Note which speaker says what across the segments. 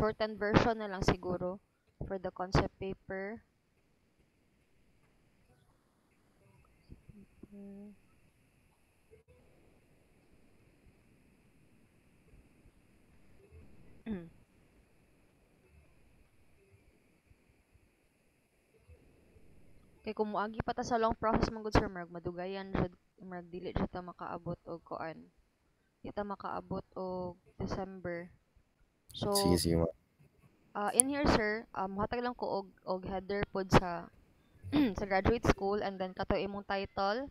Speaker 1: shortened version na lang siguro for the concept paper. Kay kung moagi pa ta sa long process man gud sir, madugayan jud, dili jud ta makaabot og kuan. Di ta makaabot og December. So
Speaker 2: Sige ma'am.
Speaker 1: in here sir, hatag lang ko og header pod sa sa graduate school, and then kato imong title.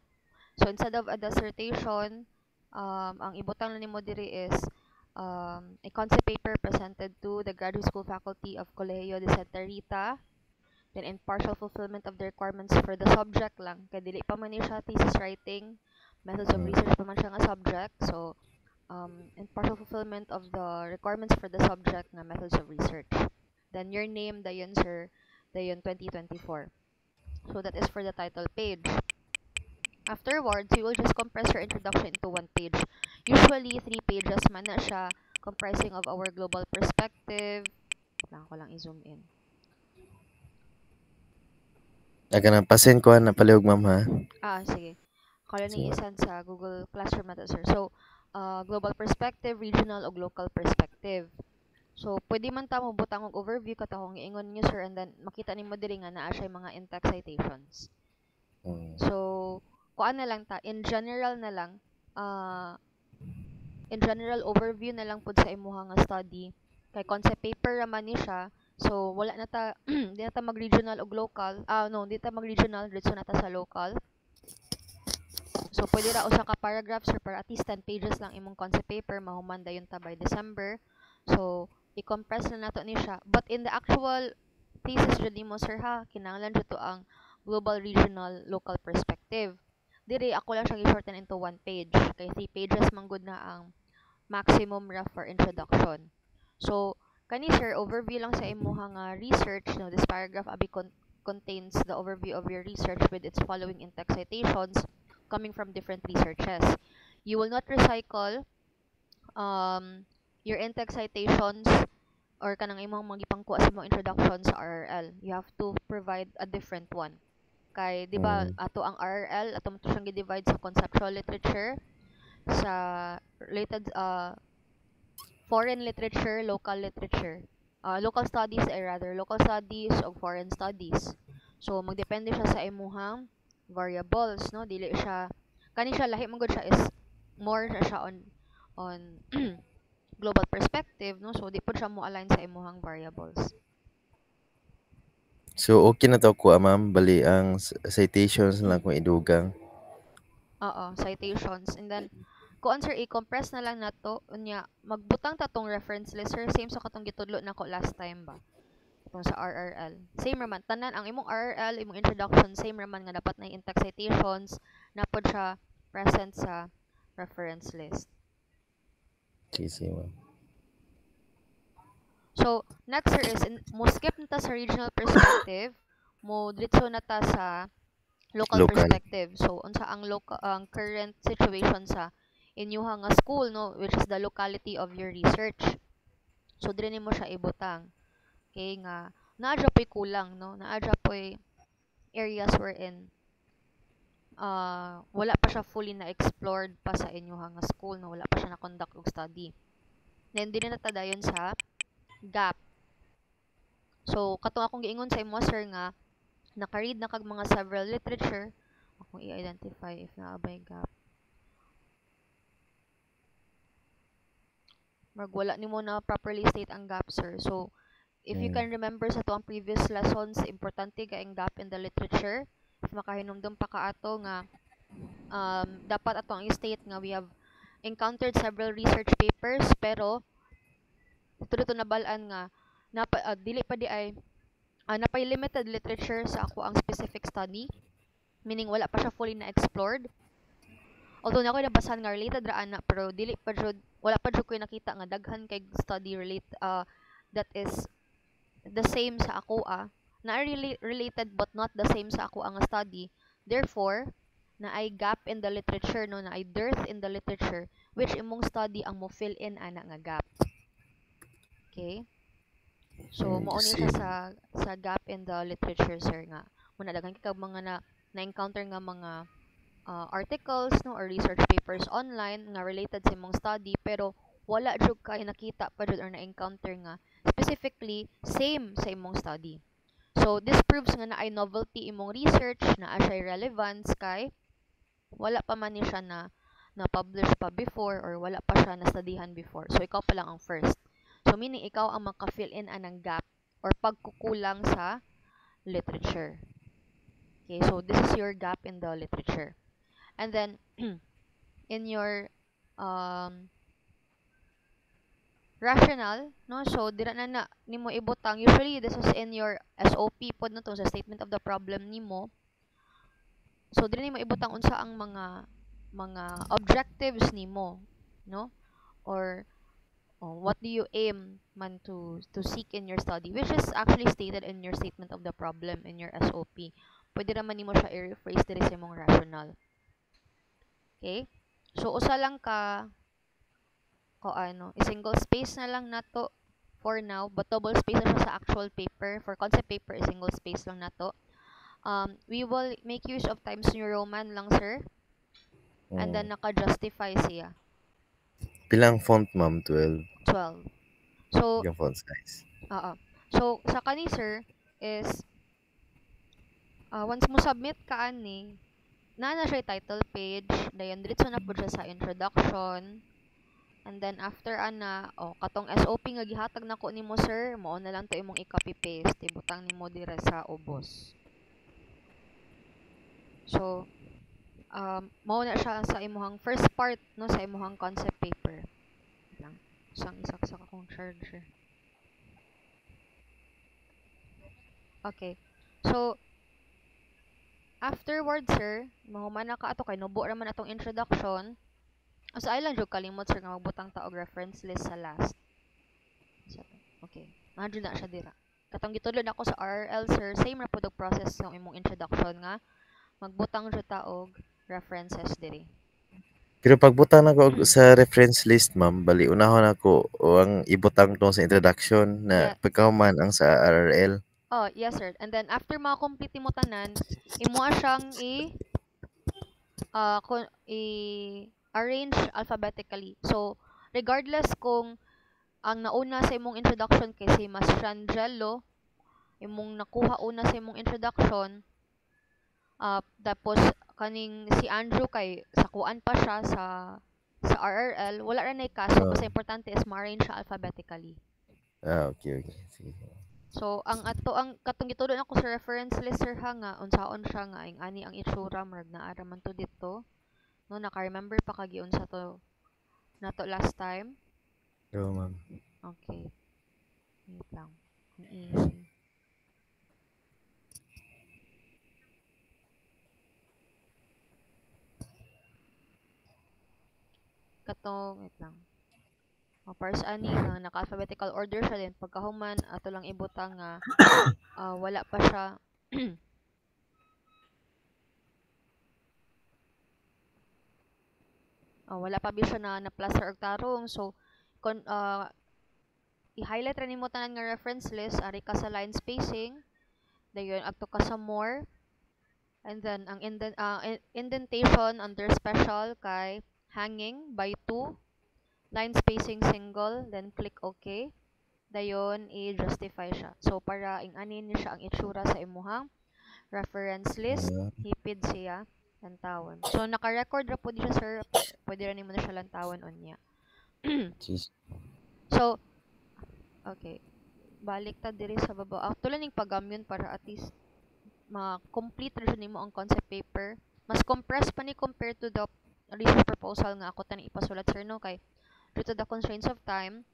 Speaker 1: So instead of a dissertation, ang ibutang na nimo diri is a concept paper presented to the graduate school faculty of Colegio de Santa Rita, then in partial fulfillment of the requirements for the subject lang, kay dili pa man ni siya thesis writing, methods of research pa man siya nga subject. So in partial fulfillment of the requirements for the subject nga methods of research, then your name dayon sir, dayon 2024. So that is for the title page. Afterwards, you will just compress your introduction into 1 page. Usually 3 pages man na siya, comprising of our global perspective. Lang ko lang i-zoom in.
Speaker 2: Aga na pasend ko na palihog ma'am ha.
Speaker 1: Sige. Kala ni isan sa Google Classroom na to, sir. So, global perspective, regional, o local perspective. So, pwede man ta mo butang og overview katong iingon niyo sir, and then makita nimo diri nga naa siya mga in-text citations. So, kuan na lang ta, in general na lang, in general overview na lang pud sa imuha nga study. Kay concept paper raman ni siya. So, wala na ta, di na ta mag-regional o local. Di ta mag-regional, diretso na ta sa local. So, pwede ra usa ka paragraphs or para at least 10 pages lang imong concept paper, mahuman dayon ta by December. So, i-compress na nato ni siya. But in the actual thesis jud nimo sir ha, kinahanglan jud to ang global, regional, local perspective. Diri ako lang siya gi-shorten into 1 page. Kay 3 pages man gud na ang maximum ra for introduction. So, kani sir, overview lang sa imuha nga research. No, this paragraph abi contains the overview of your research with its following in-text citations coming from different researches. You will not recycle your in-text citations or kanang imong magipangkuha sa imong introduction sa RRL. You have to provide a different one. Kay di ba ato ang RRL, ato mo siyang gi-divide sa conceptual literature, sa related foreign literature, local literature. Local studies local studies o foreign studies. So magdepende siya sa imuhang variables, no? Dili siya kani siya lahi man gud siya is more na siya on global perspective, no? So di pud siya mo align sa imuhang variables.
Speaker 2: So okay na to ko ma'am, bali ang citations lang kung idugang.
Speaker 1: Citations, and then kung answer i-compress na lang nato unya magbutang ta tong reference list sir, same sa katong gitudlo nako last time ba itong sa RRL. Same raman tanan ang imong RRL, imong introduction same raman nga dapat na in-text citations na pod siya present sa reference list.
Speaker 2: Sige ma'am.
Speaker 1: So next sir is mo skip na ta sa regional perspective, mo diretso na ta sa local perspective. So unsa ang ang current situation sa inyuha nga school, no, which is the locality of your research. So dire nimo siya ibutang. Okay nga naadya po'y kulang, no, naadya po'y areas wherein wala pa siya fully na explored pa sa inyuha nga school, no, wala pa siya na conduct og study. Then dire na ta dayon sa gap. So katong akong giingon sa imo sir nga naka-read na kag mga several literature, akong i-identify if naabay gap. Wala nimo na properly state ang gap sir. So if you can remember sa tuang previous lessons, importante ka ang gap in the literature. If makahinumdum pa ka ato nga dapat ato ang state nga we have encountered several research papers pero dito nabalaan nga dili pa di ay napay limited literature sa ako ang specific study, meaning wala pa siya fully na explored. Although na ako nabasahan nga related ra ana pero dili pa jud, wala pa jud ko nakita nga daghan kay study that is the same sa ako na related but not the same sa ako ang study. Therefore na ay gap in the literature, no, na ay dearth in the literature which imong study ang mo fill in ana nga gap. Okay? So
Speaker 2: I
Speaker 1: mao ni siya
Speaker 2: see.
Speaker 1: sa gap in the literature sir nga muna daghan kay mga na-encounter nga mga articles no or research papers online nga related sa imong study pero wala jud kay nakita pa jud or na-encounter nga specifically same sa imong study. So this proves nga na ay novelty imong research na siya relevance kay wala pa man ni siya na publish pa before or wala pa siya na studyhan before. So ikaw pa lang ang first. So meaning ikaw ang maka-fill in anang gap or pagkukulang sa literature. Okay, so this is your gap in the literature. And then in your um, rational, no? So dira na nimo ibutang. Usually this is in your SOP pod no to sa statement of the problem nimo. So dira nimo ibutang unsa ang mga objectives nimo, no? Or what do you aim man to seek in your study, which is actually stated in your statement of the problem in your SOP. Pwede naman nimo siya i-rephrase diri sa imong rational. Okay? So usa lang i-single space na lang nato for now, but double space na siya sa actual paper. For concept paper, i-single space lang nato. We will make use of Times New Roman lang, sir. And then naka-justify siya.
Speaker 2: Pilang font, ma'am? 12.
Speaker 1: 12. So,
Speaker 2: Yung font size.
Speaker 1: So, sa kani, sir, is once mo submit ka ani, na siya title page, dayon diretso na po siya sa introduction. And then after katong SOP nga gihatag nako nimo sir, mao na lang to imong i-copy paste, ibutang nimo dire sa ubos. So, mao na siya sa imong first part no sa imong concept paper. Lang. Isang isaksak akong charger. Okay. So, afterwards sir, mahuman na ka ato kay nubo ra man atong introduction. Sa island jud kalimot sir nga magbutang ta og reference list sa last. Okay. Nandiyo na siya dira. Katong gitudlod ako sa RRL sir, same ra pud og process ng imong introduction nga magbutang jud ta og references diri.
Speaker 2: Pero pagbutang na ko sa reference list, ma'am, bali unahon ako o ang ibutang to sa introduction na pagkahuman ang sa RRL.
Speaker 1: Oh, yes sir. And then after ma-complete mo tanan, imo siyang i-arrange alphabetically. So, regardless kung ang nauna sa imong introduction kay si Mas Frangelo, imong nakuha una sa imong introduction, tapos kaning si Andrew kay sakuan pa siya sa RRL, wala ra nay kaso, basta importante is ma-arrange siya alphabetically.
Speaker 2: Okay. Sige.
Speaker 1: So, ang katong gitudon ako sa reference list sir ha nga unsaon siya nga ani ang itsura marag naara man to dito. No, naka-remember pa kag unsa to nato last time.
Speaker 2: Oo, ma'am.
Speaker 1: Okay. Wait lang. Wait lang. Para sa ani nga naka-alphabetical order siya din pagkahuman ato lang ibutang nga wala pa siya wala pa ba siya na plaster og tarong. So i-highlight ra nimo tanan nga reference list ari ka sa line spacing dayon adto ka sa more and then ang indentation under special kay hanging by 2 line spacing single, then click OK. Dayon, i-justify siya. So, para ing-anin niya siya ang itsura sa imuhang reference list, hipid siya, lantawon. So, naka-record ra po siya, sir. Pwede rin mo na siya lantawon on niya. So, okay. Balik ta diri sa baba. Actually, ning pagamyon para at least ma-complete rin nimo ang concept paper. Mas compressed pa ni compared to the research proposal nga ako tani ipasulat, sir, no? Kay due to the constraints of time,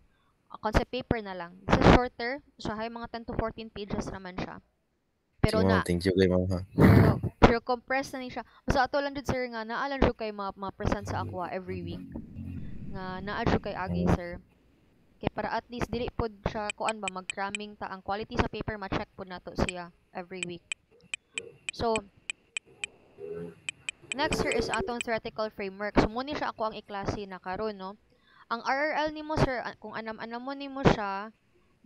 Speaker 1: concept paper na lang. This is shorter. So, hay mga 10 to 14 pages naman siya. Pero
Speaker 2: thank you kay ma'am ha.
Speaker 1: Pero compressed na ni siya. Basta ato lang jud sir nga naalan jud kay ma-present sa Aqua every week. Nga naa jud kay agi sir. Kay para at least dili pod siya kuan ba mag-cramming ta ang quality sa paper ma-check pod nato siya every week. So, next sir is atong theoretical framework. So, muna siya ako ang iklase na karon no. Ang RRL nimo sir, kung anam-anam mo nimo siya,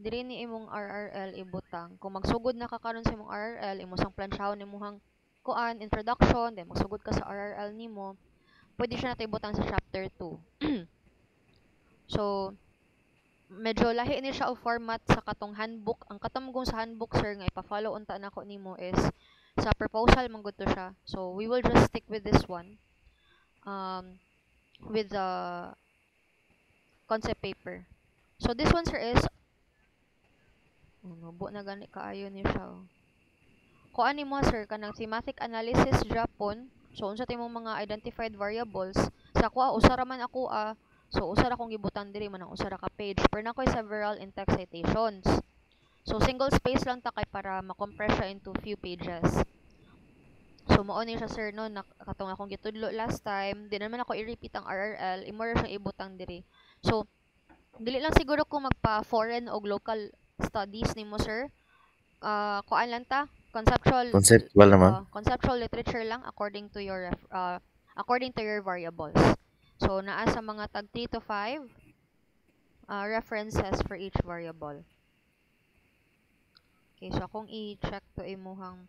Speaker 1: diri ni imong RRL ibutang. Kung magsugod na ka karon sa imong RRL, imo sang plansyahon imong kuan introduction, then magsugod ka sa RRL nimo, pwede siya nato ibutang sa chapter 2. So, medyo lahi ni siya og format sa katong handbook. Ang katamgong sa handbook, sir, nga ipa-follow unta nako nimo is sa proposal man gud to siya. So, we will just stick with this one. With the concept paper. So, this one, sir, is nubo na gani kaayo ni siya. Kuan nimo, sir, kanang thematic analysis Japon. So, unsa timong mga identified variables sa kuha usara man ako so usara kong gibutan diri man ang usara ka page. Pero na ko'y several in-text citations. So, single space lang ta kay para ma-compress siya into few pages. So, mao ni siya, sir, no, katong akong gitudlo last time. Di naman ako i-repeat ang RRL, imo ra siyang ibutang diri. So, dili lang siguro kung magpa-foreign o local studies nimo, sir. Kuan lang ta,
Speaker 2: Conceptual naman.
Speaker 1: conceptual literature lang according to your variables. So, naa sa mga tag 3 to 5 references for each variable. Okay, so akong i-check to imuhang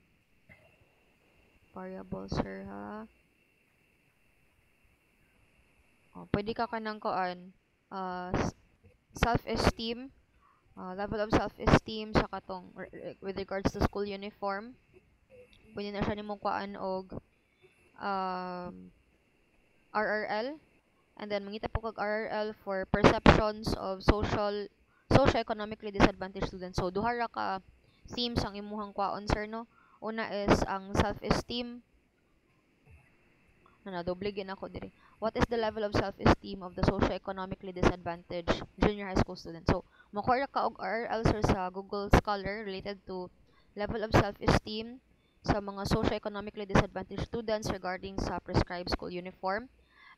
Speaker 1: variable, sir, ha. Pwede ka kanang kuan self-esteem, level of self-esteem sa katong with regards to school uniform. Pwede na siya nimong kuan og RRL, and then mangita po kag RRL for perceptions of socio-economically disadvantaged students. So duha ra ka themes ang imuhang kuan, sir, no. Una is ang self-esteem. Doble gin ako diri. What is the level of self-esteem of the socio-economically disadvantaged junior high school students? So, makuha ka og RRL, sir, sa Google Scholar related to level of self-esteem sa mga socio-economically disadvantaged students regarding sa prescribed school uniform.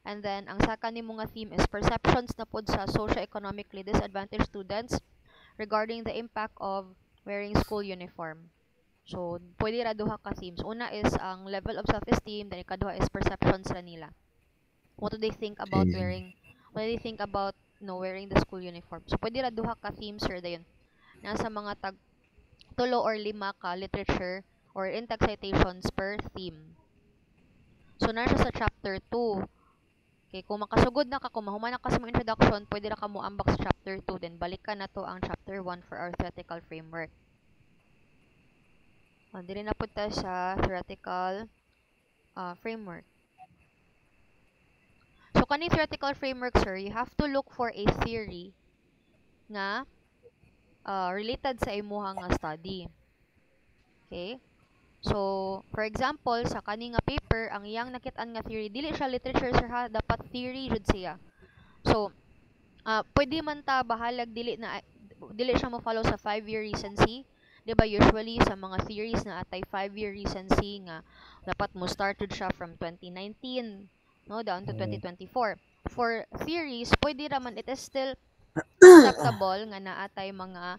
Speaker 1: And then, ang second nimo nga theme is perceptions na pod sa socio-economically disadvantaged students regarding the impact of wearing school uniform. So, pwede ra duha ka themes. Una is ang level of self-esteem, then ikaduha is perceptions ra nila. What do they think about
Speaker 2: Okay.
Speaker 1: wearing the school uniform? So, pwede ra duha ka themes, sir, dayon. Nasa mga tag 3 or 5 ka literature or in-text citations per theme. So, na siya sa chapter 2. Okay, kung makasugod na ka, kung mahuman na ka sa mga introduction, pwede ra ka mo ambak sa chapter 2, then balikan na to ang chapter 1 for our theoretical framework. Dili na punta sa theoretical framework. So, kaning theoretical framework, sir, you have to look for a theory nga related sa imuha nga study. Okay? So, for example, sa kaning nga paper, ang iyang nakit-an nga theory, dili siya literature, sir, ha? Dapat theory jud siya. So, pwede man ta bahalag dili siya mo follow sa 5-year recency. Diba usually sa mga theories na atay 5-year recency nga dapat mo started siya from 2019 no down to 2024. For theories, pwede raman it is still acceptable nga naatay mga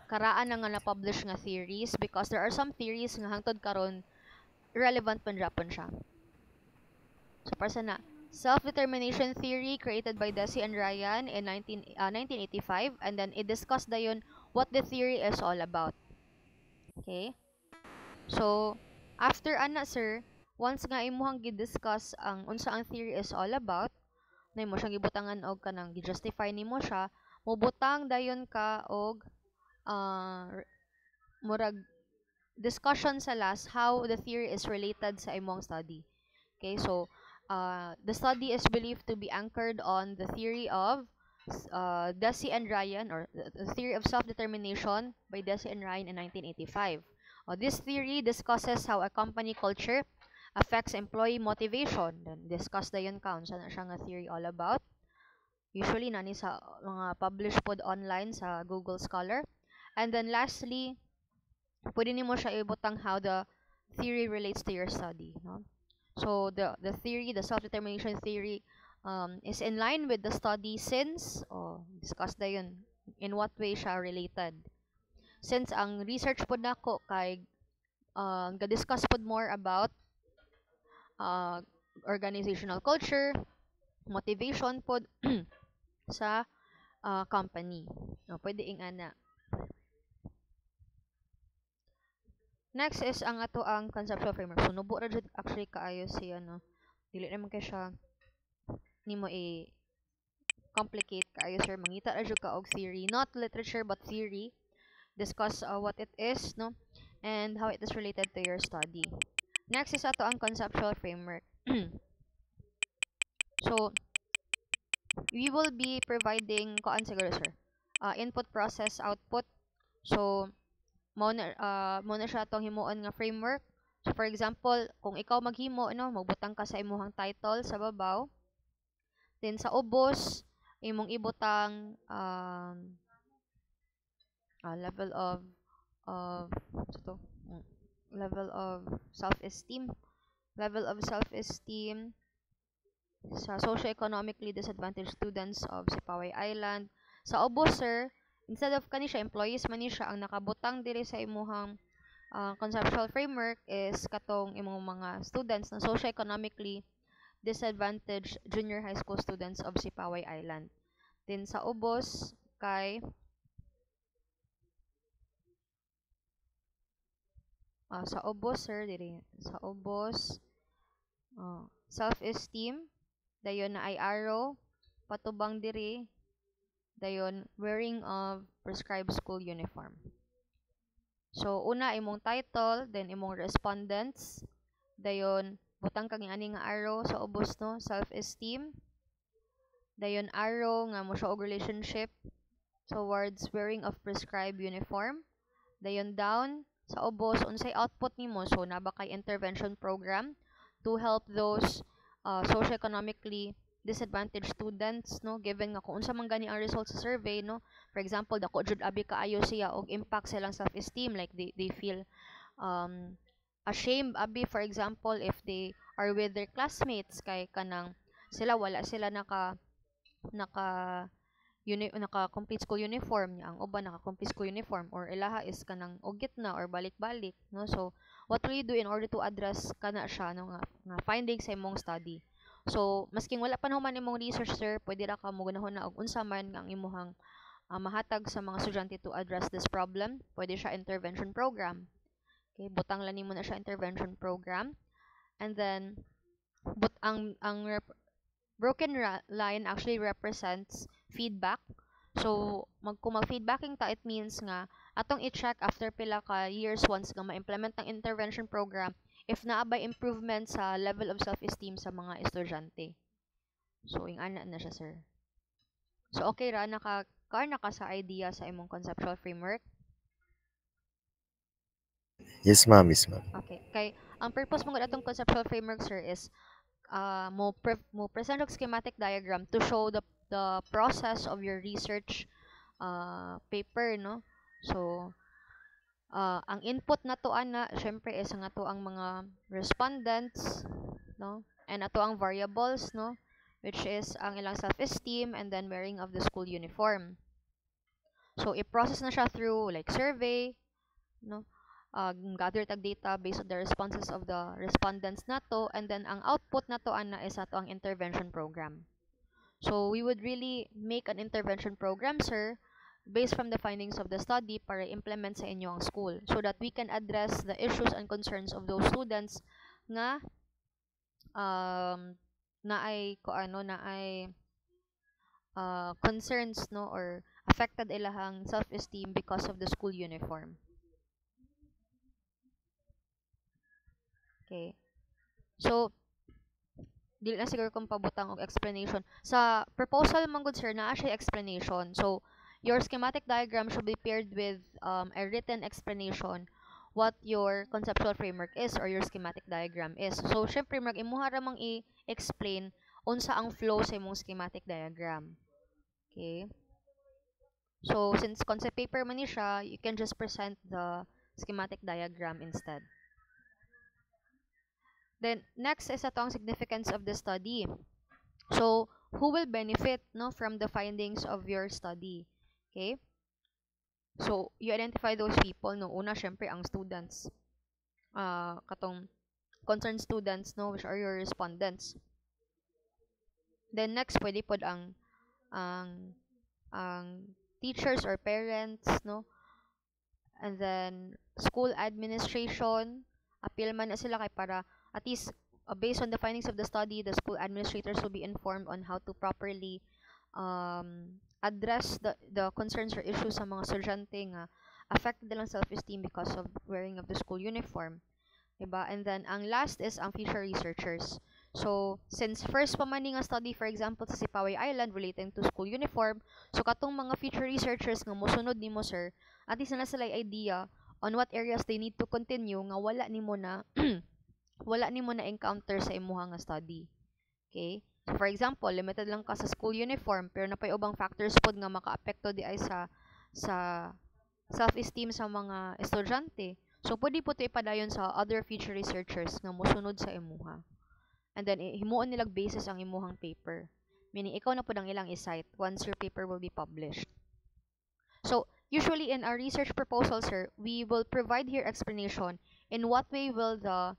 Speaker 1: karaan na nga na-publish nga theories because there are some theories nga hangtod karon relevant man Japon siya. So para sa na self-determination theory created by Deci and Ryan in 1985, and then i-discuss dayon what the theory is all about. Okay? So, after ana, sir, once nga imuhang gi-discuss ang unsa ang theory is all about, na imo siyang gibutangan og kanang gi-justify nimo siya, mubutang dayon ka og murag discussion sa last how the theory is related sa imong study. Okay, so the study is believed to be anchored on the theory of Deci and Ryan, or the theory of self-determination by Deci and Ryan in 1985. This theory discusses how a company culture affects employee motivation. Then discuss dayon kaun sa na siya nga theory all about. Usually nani sa mga published pod online sa Google Scholar. And then lastly, pwede nimo siya ibutang how the theory relates to your study, no? So the theory, the self-determination theory, is in line with the study since discuss dayon in what way siya related. Since ang research pod nako kay ga-discuss pod more about organizational culture, motivation pod sa company. Pwede ing ana. Next is ang ato ang conceptual framework. So nubo ra jud actually kaayo siya no. Dili naman kay siya nimo complicate kaayo sir. Mangita ra jud ka og theory, not literature but theory. Discuss what it is no and how it is related to your study. Next is ato ang conceptual framework. So we will be providing kuan siguro sir. Input, process, output. So mo na siya tong himuon nga framework. So for example, kung ikaw maghimo no, magbutang ka sa imong title sa babaw, then sa ubos imong ibutang level of to, level of self-esteem, level of self-esteem sa socio-economically disadvantaged students of Sipaway Island. Sa ubos sir, instead of kani siya employees man ni siya ang nakabutang diri sa imuhang conceptual framework is katong imong mga students na socio-economically disadvantaged junior high school students of Sipaway Island. Then sa ubos kay sa ubos sir diri sa ubos self-esteem dayon na ay arrow patubang diri dayon wearing of prescribed school uniform. So una imong title, then imong respondents, dayon butang kag ani nga arrow sa ubos no, self-esteem. Dayon arrow nga mo siya og relationship towards wearing of prescribed uniform. Dayon down sa ubos unsay output nimo, so naba kay intervention program to help those socioeconomically disadvantaged students no, given nga kung unsa man gani ang results sa survey no, for example dako jud abi kaayo siya og impact sa ilang self-esteem, like they feel ashamed abi for example if they are with their classmates kay kanang sila wala sila naka complete school uniform niya, ang uban naka complete school uniform or ilaha is kanang ugit na or balik-balik no. So what will you do in order to address kana siya no nga findings sa imong study? So masking wala pa naman imong research sir, pwede ra ka mo gunahon na og unsa man nga ang imuhang mahatag sa mga estudyante to address this problem. Pwede siya intervention program. Okay, butang lang nimo na siya intervention program. And then broken line actually represents feedback. So, kung mag-feedbacking ta, it means nga, atong i-check after pila ka years once nga ma-implement ang intervention program if naabay improvement sa level of self-esteem sa mga estudyante. So, ingana na siya, sir. So, okay ra, naka sa idea sa imong conceptual framework?
Speaker 2: Yes, ma'am. Yes, ma'am.
Speaker 1: Okay. Kay, ang purpose mo atong conceptual framework, sir, is mo present og schematic diagram to show the process of your research paper no. So ang input na to ana syempre is ang ato ang mga respondents no, and ato ang variables no, which is ang ilang self-esteem and then wearing of the school uniform. So i-process na siya through like survey no, gather tag data based on the responses of the respondents nato, and then ang output nato ana is ato ang intervention program. So we would really make an intervention program sir based from the findings of the study para implement sa inyo ang school so that we can address the issues and concerns of those students nga na ay concerns no or affected ilahang self-esteem because of the school uniform. Okay. So, dili na siguro kung pabutang og explanation. Sa proposal man gud sir, naa siya explanation. So, your schematic diagram should be paired with a written explanation what your conceptual framework is or your schematic diagram is. So, syempre imuha ra mang i-explain unsa ang flow sa imong schematic diagram. Okay? So, since concept paper man ni siya, you can just present the schematic diagram instead. Then next is atong significance of the study. So who will benefit no from the findings of your study? Okay? So you identify those people no, una syempre ang students. Katong concerned students no, which are your respondents. Then next pwede pod ang teachers or parents no, And then school administration, appeal man na sila kay para at least based on the findings of the study, the school administrators will be informed on how to properly address the concerns or issues sa mga estudyante nga affected nilang self-esteem because of wearing of the school uniform. Diba? And then, ang last is ang future researchers. So, since first pa man nga study, for example, sa Sipaway Island relating to school uniform, so katong mga future researchers nga mosunod nimo sir, at least na sila idea on what areas they need to continue nga wala nimo na wala nimo na encounter sa imuha nga study. Okay? So, for example, limited lang ka sa school uniform, pero napay ubang factors pod nga makaapekto di ay sa self-esteem sa mga estudyante. So, pwede po ito ipadayon sa other future researchers nga mosunod sa imuha. And then, himuon nilag basis ang imuhang paper. Meaning, ikaw na po ang ilang isite once your paper will be published. So, usually in our research proposal, sir, we will provide here explanation in what way will the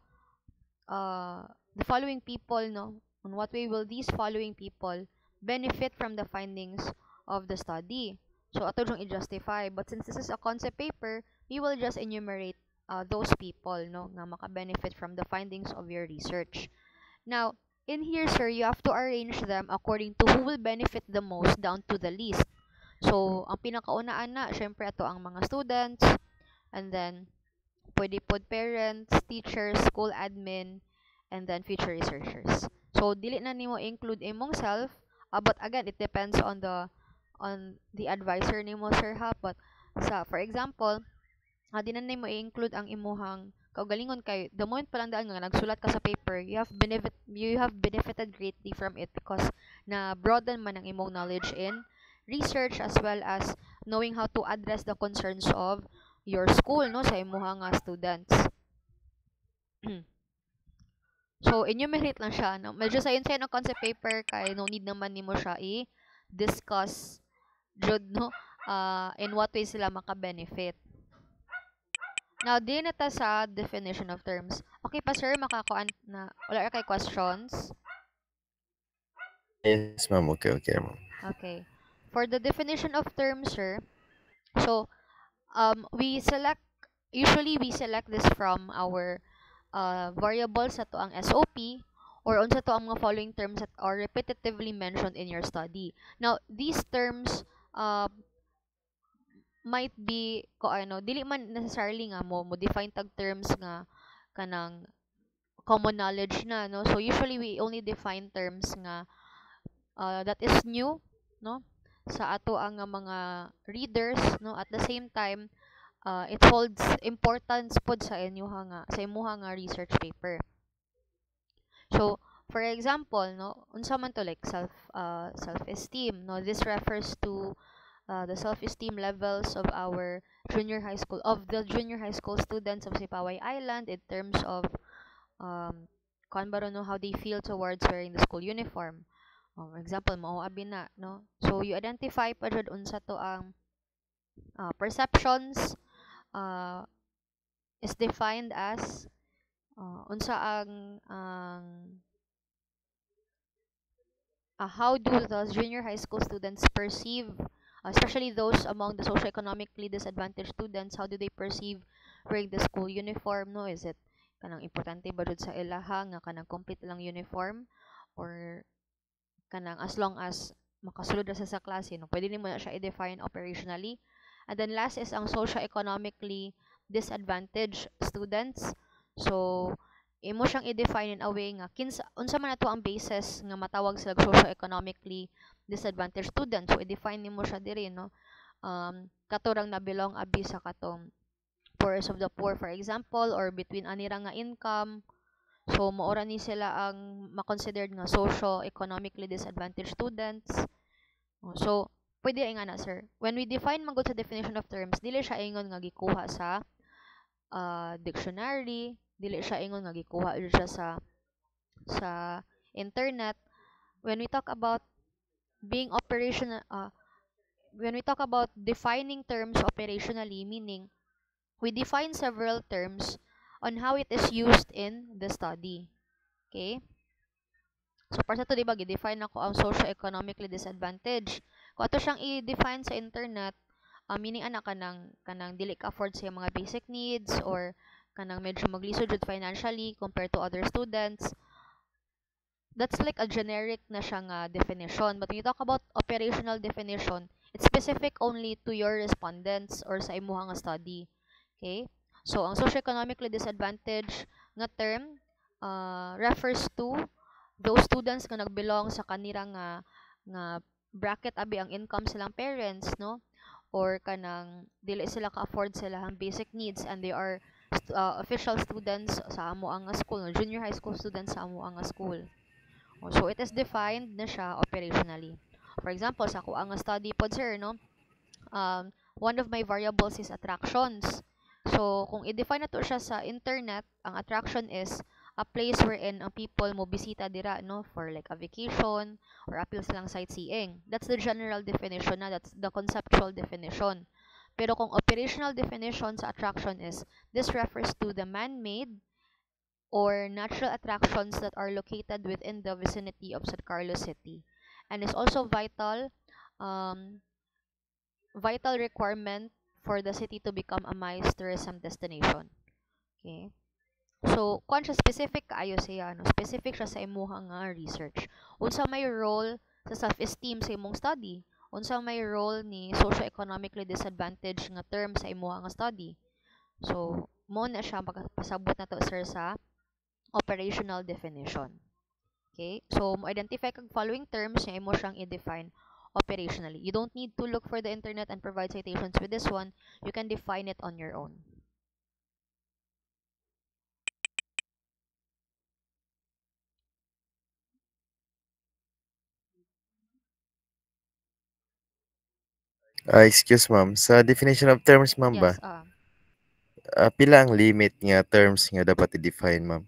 Speaker 1: following people, no? In what way will these following people benefit from the findings of the study? So, ato yung i-justify. But since this is a concept paper, we will just enumerate those people, no, nga maka-benefit from the findings of your research. Now, in here, sir, you have to arrange them according to who will benefit the most down to the least. So, ang pinakaunaan na, syempre, ato ang mga students, and then, pwede pod parents, teachers, school admin, and then future researchers. So, dili na nimo include imong self, but again, it depends on the advisor nimo, sir, ha. But, for example, di na nimo i-include ang imuhang kaugalingon kay the moment pa lang daan nga nagsulat ka sa paper, you have benefited greatly from it because na broaden man ang imong knowledge in research as well as knowing how to address the concerns of your school, no, sa imuhang students. So, enumerate lang siya, no? Medyo sayon ng concept paper kay no need naman nimo siya i-discuss jud, no, in what way sila maka-benefit. Now, di na ta sa definition of terms. Okay pa, sir? Makakuan na. Wala kay questions?
Speaker 2: Yes, ma'am. Okay, ma'am.
Speaker 1: Okay. For the definition of terms, sir, so, usually we select this from our variables sa to ang SOP or unsa to ang mga following terms that are repetitively mentioned in your study. Now, these terms, might be dili man necessarily nga mo define tag terms nga kanang common knowledge na, no. So usually we only define terms nga that is new, no, sa ato ang mga readers, no. At the same time, it holds importance pod sa imuha nga research paper. So for example, no, unsa man to like self-esteem, no. This refers to the self-esteem levels of the junior high school students of Sipaway Island in terms of how they feel towards wearing the school uniform. For example, mao abi na, no. So you identify pa jud unsa to ang perceptions is defined as unsa ang how do the junior high school students perceive, especially those among the socioeconomically disadvantaged students, how do they perceive wearing the school uniform, no? Is it kanang importante ba jud sa ilaha nga kanang complete lang uniform, or kanang as long as makasulod ra sa klase, no? Pwede nimo na siya i-define operationally. And then last is ang socioeconomically disadvantaged students. So imo siyang i-define in a way nga unsa man ato ang basis nga matawag sila socioeconomically disadvantaged students. So i-define nimo siya diri, no. Katurang na belong abi sa katong poorest of the poor, for example, or between anira nga income. So maora ni sila ang ma-considered nga socio-economically disadvantaged students. So pwede ay nga na, sir, when we define magud sa definition of terms, dili siya ingon nga gikuha sa dictionary, dili siya ingon nga gikuha siya sa internet. When we talk about defining terms operationally, meaning we define several terms on how it is used in the study. Okay? So para sa to, diba, i-define ako ang socio-economically disadvantaged. Kung ato siyang i-define sa internet, meaning ana kanang dili ka afford sa mga basic needs or kanang medyo maglisod jud financially compared to other students. That's like a generic na siya nga definition. But when you talk about operational definition, it's specific only to your respondents or sa imuha nga study. Okay? So, ang socioeconomically disadvantaged nga term refers to those students nga nagbelong sa kanira nga bracket abi ang income silang parents, no? Or kanang dili sila ka-afford sila ang basic needs and they are official students sa amo ang school, no? Junior high school students sa amo ang school. So it is defined na siya operationally. For example, sa ako ang study pod sir, no? One of my variables is attractions. So kung i-define na to siya sa internet, ang attraction is a place wherein ang people mo bisita dira, no, for like a vacation or appeal silang sightseeing. That's the general definition na, that's the conceptual definition. Pero kung operational definition sa attraction is, this refers to the man-made or natural attractions that are located within the vicinity of San Carlos City, and is also vital requirement for the city to become a MICE tourism destination. Okay? So, kung siya specific kaayo siya, no? Specific siya sa imuha nga research. Unsa may role sa self-esteem sa imong study? Unsa may role ni socio-economically disadvantaged nga term sa imuha nga study? So, mo na siya magpasabot na to sir sa operational definition. Okay? So, mo-identify kag following terms na imo siyang i-define operationally. You don't need to look for the internet and provide citations with this one. You can define it on your own.
Speaker 2: Excuse ma'am, sa definition of terms ma'am ba,
Speaker 1: Yes.
Speaker 2: pila ang limit nga terms nga dapat i-define ma'am?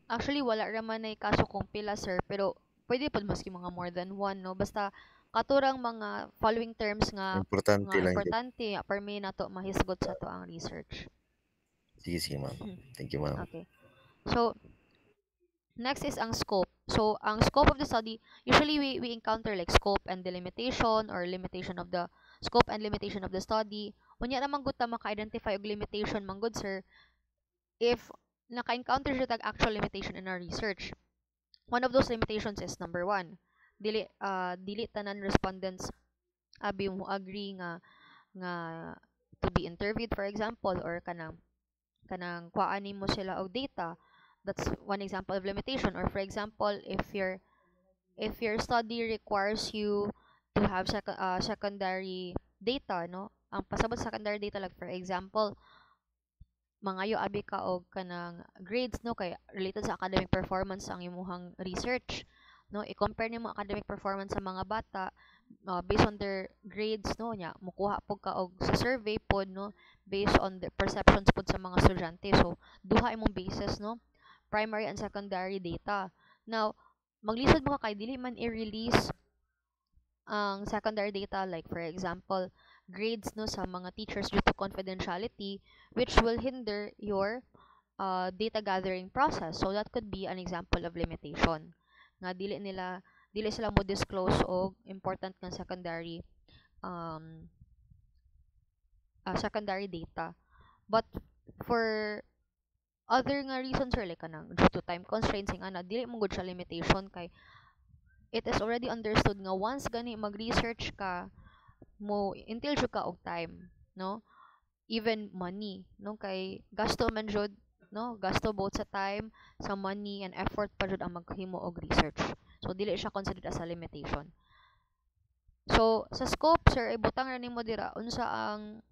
Speaker 1: Actually, wala raman ay kaso kung pila, sir. Pero, pwede po maski mga more than one, no? Basta, katurang mga following terms nga
Speaker 2: Importante lang yun.
Speaker 1: importante, for me na to mahisgot sa to ang research.
Speaker 2: Sige ma'am. Thank you ma'am.
Speaker 1: Okay. So, next is ang scope. So, ang scope of the study, usually we encounter like scope and delimitation or limitation of the scope and limitation of the study. Unya naman gud ta maka-identify og limitation man gud sir if naka-encounter siya tag actual limitation in our research. One of those limitations is number one, dili tanan respondents abi mo agree nga to be interviewed for example or kanang kuhaan mo sila og data. That's one example of limitation. Or for example, if your study requires you to have secondary data, no? Ang pasabot secondary data, like for example, mangayo abi ka og kanang grades, no, kay related sa academic performance ang imuhang research, no, i-compare nimo academic performance sa mga bata based on their grades, no, nya mukuha pug ka og sa survey pod, no, based on the perceptions pod sa mga estudyante. So duha imong basis, no, primary and secondary data. Now maglisod mo ka kay dili man i-release ang secondary data, like for example grades, no, sa mga teachers due to confidentiality, which will hinder your data gathering process. So that could be an example of limitation nga dili sila mo disclose og important nga secondary data. But for other nga reasons, or like kanang due to time constraints nga dili mo gud siya limitation kay it is already understood nga once gani mag-research ka, mo until jud ka og time, no, even money, no, kay gasto man jud, no, gasto both sa time, sa money and effort pa jud ang maghimo og research. So dili siya considered as a limitation. So sa scope sir, ibutang ra nimo dira unsa ang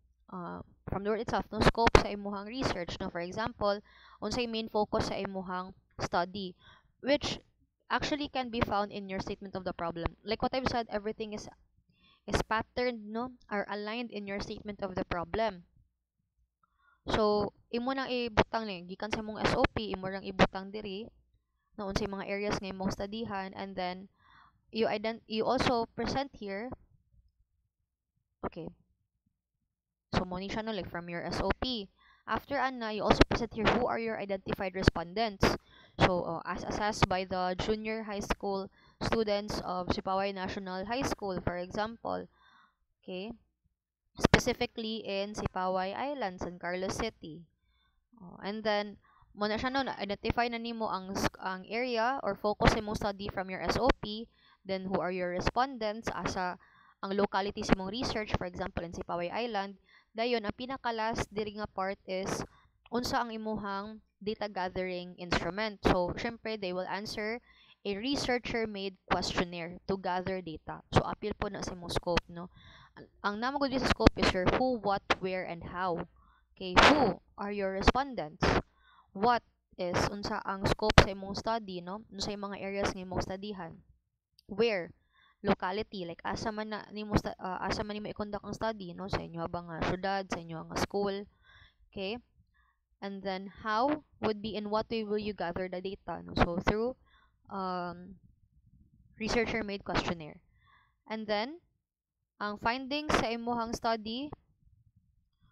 Speaker 1: from the word itself, no, scope sa imuhang research, no. For example, unsay main focus sa imuhang study, which actually can be found in your statement of the problem. Like what I've said, everything is patterned, no, or aligned in your statement of the problem. So imo nang ibutang ni gikan sa imong SOP, imo rang ibutang diri na unsay mga areas nga imong studyhan, and then you also present here. Okay, so mo ni siya, no, like from your SOP. After ana, you also present here who are your identified respondents. So as assessed by the junior high school students of Sipaway National High School, for example. Okay, specifically in Sipaway Island, San Carlos City. And then mo na siya no, identify na nimo ang area or focus mo study from your SOP, then who are your respondents, asa ang locality sa mong research, for example in Sipaway Island. Dayon ang pinaka last diri nga part is unsa ang imuhang data gathering instrument. So syempre they will answer a researcher made questionnaire to gather data. So appeal po na sa imong scope, no. Ang namagod sa scope is your who, what, where, and how. Okay, who are your respondents? What is unsa ang scope sa imong study, no? Unsa yung mga areas nga imong studyhan? Where? Locality, like asa man nimo i-conduct ang study, no? Sa inyo ba nga syudad, sa inyo nga school. Okay? And then how would be in what way will you gather the data, no? So through researcher made questionnaire. And then ang findings sa imong study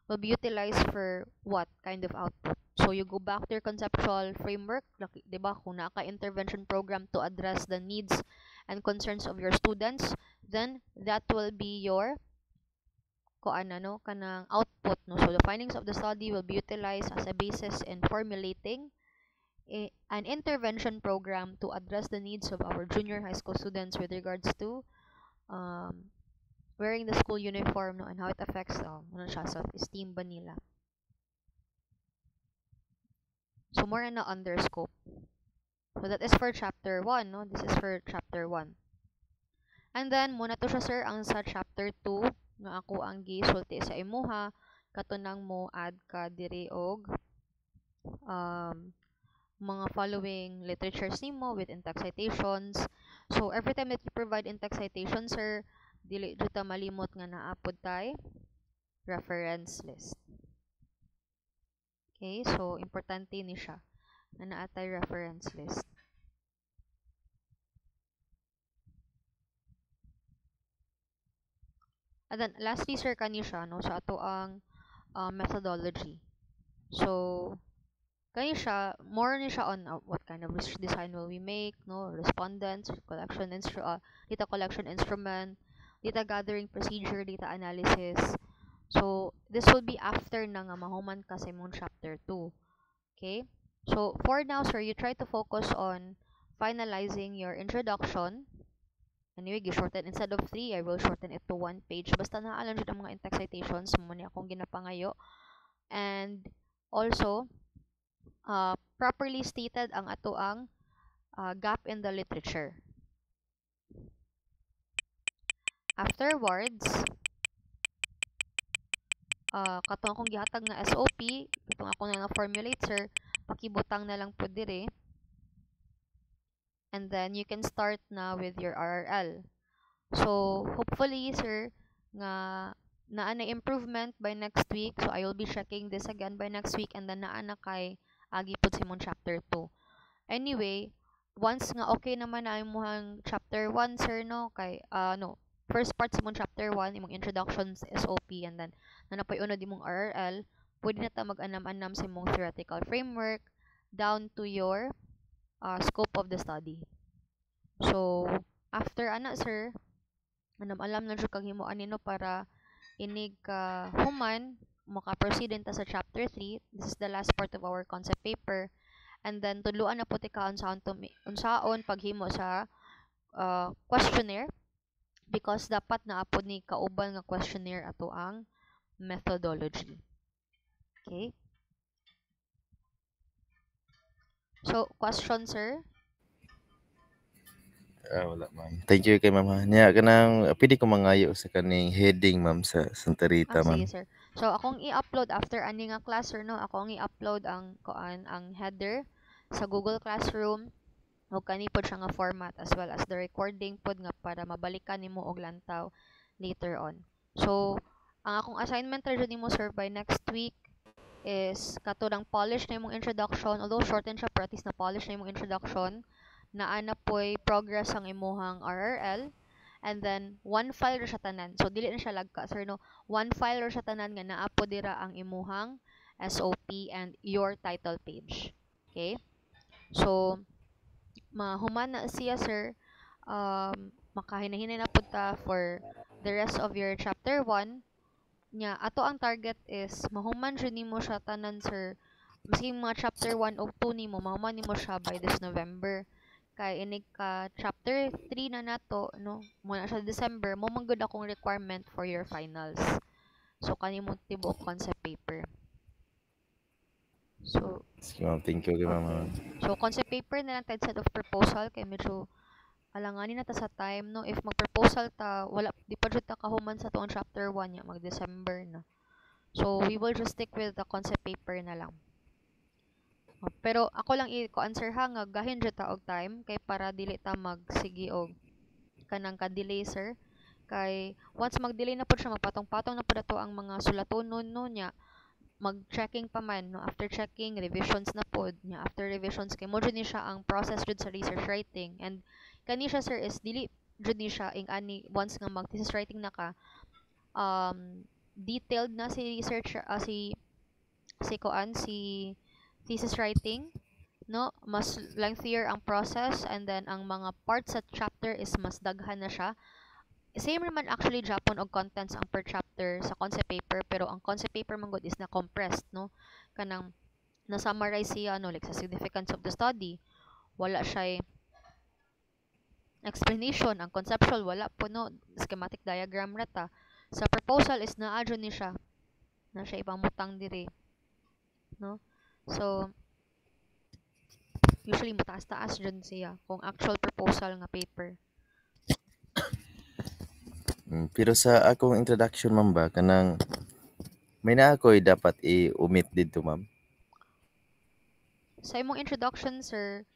Speaker 1: will be utilized for what kind of output? So you go back to your conceptual framework, di ba? Kung naka-intervention program to address the needs and concerns of your students, then that will be your kanang output, no? So the findings of the study will be utilized as a basis in formulating an intervention program to address the needs of our junior high school students with regards to wearing the school uniform, no, and how it affects self-esteem ba nila. So more na under scope. So that is for chapter 1, no? This is for chapter 1. And then muna to siya sir ang sa chapter 2 nga ako ang gisulti sa imuha katunang mo add ka diri og mga following literatures nimo with in-text citations. So every time that you provide in-text citations sir, dili jud ta malimot nga naapod tay reference list. Okay, so importante ni siya na naatay reference list. And then lastly sir kani siya no sa ato ang methodology. So kani siya more ni siya on what kind of research design will we make, no, respondents, data collection instrument, data gathering procedure, data analysis. So this will be after na nga mahuman ka sa imong chapter 2. Okay? So for now sir, you try to focus on finalizing your introduction. Anyway, gi-shorten instead of 3, I will shorten it to 1 page. Basta naalam jud ang mga in-text citations mo ni akong ginapangayo. And also properly stated ang ato ang gap in the literature. Afterwards, katong akong gihatag na SOP, katong ako na formulate sir, pakibutang na lang po dire. And then you can start na with your RRL. So hopefully sir nga naa na improvement by next week. So I will be checking this again by next week and then naa na kay agi pud sa imong chapter 2. Anyway, once nga okay naman na imong chapter 1 sir no kay first part sa imong chapter 1 imong introductions SOP and then nanapay unod imong RRL, pwede na ta mag-anam-anam sa imong theoretical framework down to your scope of the study. So after ana sir, alam na jud kag himuan nino para inig ka human maka-proceed ta sa chapter 3. This is the last part of our concept paper. And then tudluan na puti ka unsaon paghimo sa questionnaire because dapat naapod ni kauban nga questionnaire ato ang methodology. Okay? So, question sir?
Speaker 2: Wala ma'am. Thank you kay ma'am. Nya kanang pwede ko mangayo sa kaning heading ma'am sa Santa Rita ma'am.
Speaker 1: Sige sir. So akong i-upload after ani nga class sir no, akong i-upload ang header sa Google Classroom ug kani pod siya nga format as well as the recording pod nga para mabalikan nimo og lantaw later on. So ang akong assignment ra jud nimo sir by next week is katudang polish na imong introduction, although shorten siya pero at least na polish na imong introduction, naa na poy progress ang imuhang RRL, and then one file ra siya tanan. So dili na siya lagka sir no, one file ra siya tanan nga naa po dira ang imuhang SOP and your title page. Okay? So mahuman na siya sir, makahinahinay na pud ta for the rest of your chapter 1. nya ato ang target is mahuman jud nimo siya tanan sir, maski mga chapter 1 o 2 nimo mahuman nimo siya by this November. Kay inig ka chapter 3 na nato no, mo na siya December, mo man gud akong requirement for your finals. So kanimo tibuok concept paper. So
Speaker 2: Sige ma'am, thank you kay ma'am.
Speaker 1: okay. So concept paper na lang tayo set of proposal kay medyo alanganin na ta sa time no, if mag-proposal ta wala di pa jud ta kahuman sa tuong chapter 1 nya mag December na. So we will just stick with the concept paper na lang. Pero ako lang i-answer ha nga gahin jud ta og time kay para dili ta magsigi og kanang ka-delay sir. Kay once mag-delay na pud siya mapatong-patong na pud ato ang mga sulatonon no nya mag-checking pa man no, after checking revisions na pod nya, after revisions kay mo jud ni siya ang process jud sa research writing, and kani siya sir is dili jud ni siya ing ani once nga mag thesis writing na ka detailed na si research si thesis writing no, mas lengthier ang process, and then ang mga parts sa chapter is mas daghan na siya. Same naman actually Japon og contents ang per chapter sa concept paper, pero ang concept paper man gud is na compressed no, kanang na summarize siya no, like sa significance of the study wala siya explanation, ang conceptual wala po no, schematic diagram rata. Sa proposal is naa jud ni siya na siya ipamutang diri no. So usually mataas-taas jud siya kung actual proposal nga paper.
Speaker 2: Pero sa akong introduction ma'am ba kanang may na ako'y dapat i-omit dito ma'am.
Speaker 1: Sa imong introduction sir,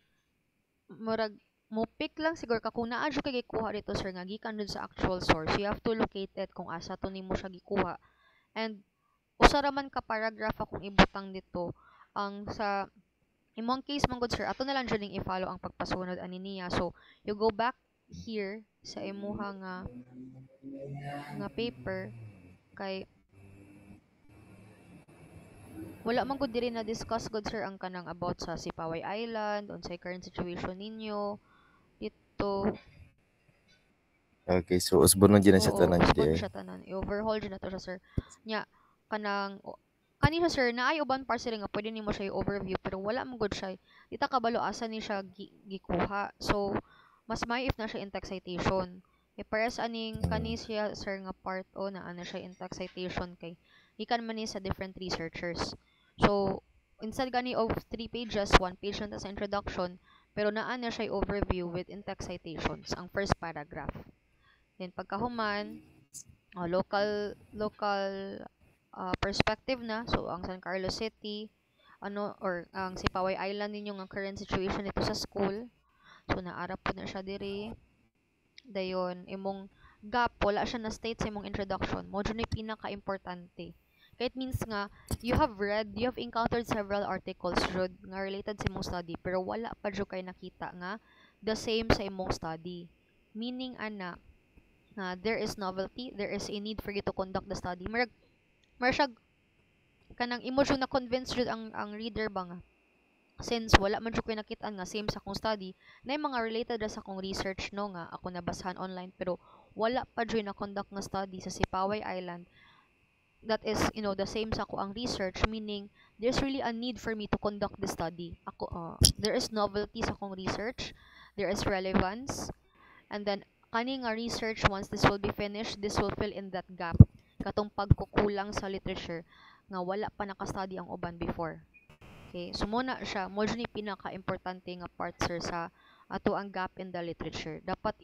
Speaker 1: murag mo pick lang siguro ka kung naa jud kay gikuha dito sir nga gikan dun sa actual source. You have to locate it kung asa to nimo siya gikuha. And usa ra man ka paragraph akong ibutang dito ang sa imong case man gud sir, ato na lang jud ning i-follow ang pagpasunod ani niya. So you go back here sa imuha nga paper kay wala man gud diri na discuss gud sir ang kanang about sa Sipaway Island, unsay current situation ninyo dito.
Speaker 2: Okay, so usbon na dyan na siya
Speaker 1: Oo,
Speaker 2: tanan
Speaker 1: usbon
Speaker 2: di.
Speaker 1: siya tanan. I-overhaul dyan na to siya sir. Nya kanang kani siya sir na ay uban parcel nga pwede nimo siya i-overview pero wala man gud siya. Dita kabalo asa ni siya gikuha. So mas may if na siya in text citation. Kay pares aning kani siya sir nga part o na ana siya in text citation kay ikan man ni sa different researchers. So instead gani of 3 pages, 1 page na sa introduction, pero naa na siya overview with in text citations ang first paragraph. Then pagkahuman local perspective na, so ang San Carlos City or ang Sipaway Island ninyo nga current situation dito sa school, so naara po na siya diri. Dayon imong gap wala siya na state sa imong introduction, mo jud ni pinaka-importante. Kaya it means nga you have encountered several articles jud nga related sa imong study pero wala pa jud kay nakita nga the same sa imong study, meaning ana there is novelty, there is a need for you to conduct the study. Marag kanang imo jud na convince jud ang reader ba nga since wala man jud ko nakita nga same sa akong study na mga related sa akong research no nga ako nabasahan online pero wala pa jud na conduct nga study sa Sipaway Island that is the same sa ako ang research, meaning there's really a need for me to conduct the study. There is novelty sa akong research, there is relevance, and then kani nga research once this will be finished, this will fill in that gap katong pagkukulang sa literature nga wala pa naka-study ang uban before. Okay, so muna siya, mo ni pinaka-importante nga part sir sa ato ang gap in the literature. Dapat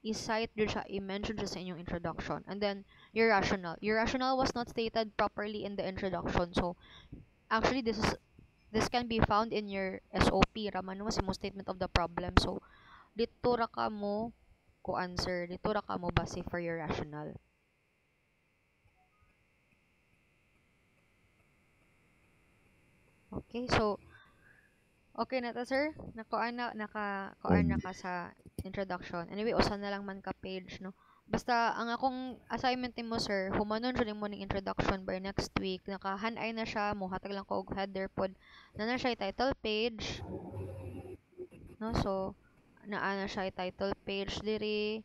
Speaker 1: i-cite din siya, i-mention siya sa inyong introduction. And then, your rationale. Your rationale was not stated properly in the introduction. So, actually, this can be found in your SOP, raman mo sa statement of the problem. So, dito ra ka mo ko answer, dito ra ka mo base for your rationale. Okay, so okay na ta sir, naka-kuan na ka sa introduction. Anyway, usa na lang man ka page no. Basta ang akong assignment nimo sir, humanon jud nimo ning introduction by next week. Nakahanay na siya, mohatag lang ko og header pod. Na siya title page. No, so naa na siya title page diri.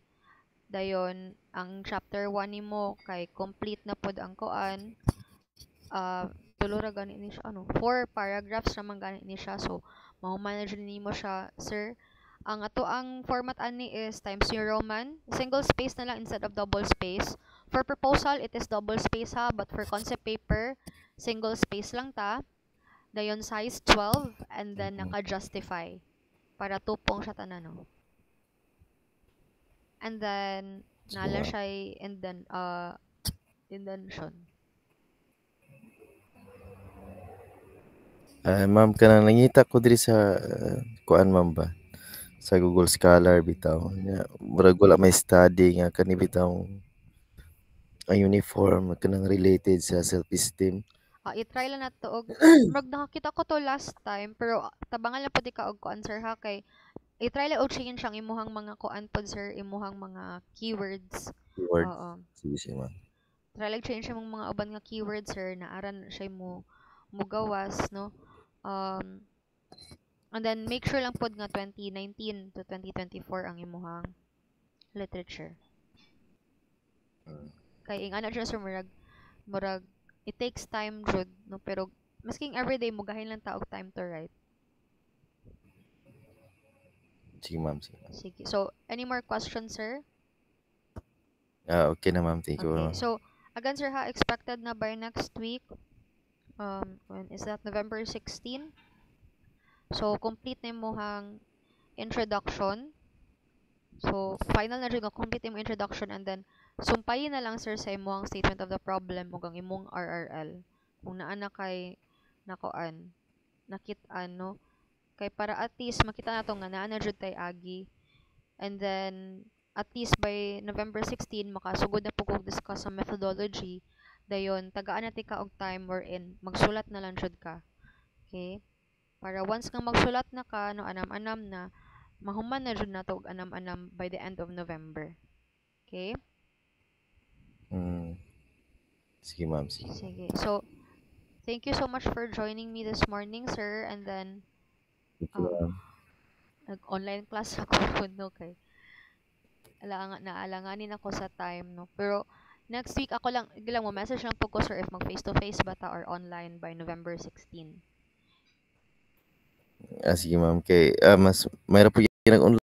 Speaker 1: Dayon ang chapter 1 nimo kay complete na pod ang kuan. Tulo ra gani ni siya 4 paragraphs naman gani ni siya. So mao-manage nimo siya, sir. Ang ato ang format ani is Times New Roman. Single space na lang instead of double space. For proposal, it is double space ha, but for concept paper, single space lang ta. Dayon size 12 and then naka-justify para tupong siya tanan no. And then nala siya indention.
Speaker 2: Ma'am kanang nangita ko diri sa kuan ma'am ba sa Google Scholar bitaw nya murag wala may study nga kani bitaw ang uniform kanang related sa self-esteem.
Speaker 1: I-try lang nato og murag nakakita ko to last time pero tabangan lang pud ka og kuan sir ha kay i-try lang og change ang imuhang mga kuan pod sir, imuhang mga keywords.
Speaker 2: Keyword.
Speaker 1: Oo.
Speaker 2: Sige ma'am.
Speaker 1: Try lang change imong mga uban nga keywords sir na aran siya mo gawas no. And then make sure lang pod nga 2019 to 2024 ang imuhang literature. Kay ing ana siya sir murag it takes time jud no pero masking everyday mo gahin lang ta og time to write.
Speaker 2: Sige ma'am.
Speaker 1: Sige. So any more questions sir?
Speaker 2: Okay na ma'am, thank you.
Speaker 1: Okay. So again sir ha, expected na by next week. When is that? November 16. So complete na mo hang introduction. So final na jud nga complete mo introduction and then sumpayin na lang sir sa imong statement of the problem ug ang imong RRL. Kung naa na kay nakuan, nakit-an no. Kay para at least makita nato nga naa na jud tay agi. And then at least by November 16 makasugod na pug discuss sa methodology. Dayon tagaan natin ka og time wherein magsulat na lang jud ka. Okay? Para once nga magsulat na ka no anam-anam na mahuman na jud nato og anam-anam by the end of November. Okay?
Speaker 2: Sige ma'am, sige.
Speaker 1: Sige. So thank you so much for joining me this morning, sir. And then nag-online class ako no kay naalanganin ako sa time no. Pero next week ako lang mo message lang po ko sir if mag face to face ba ta or online by November 16.
Speaker 2: Sige ma'am kay mas mayroon po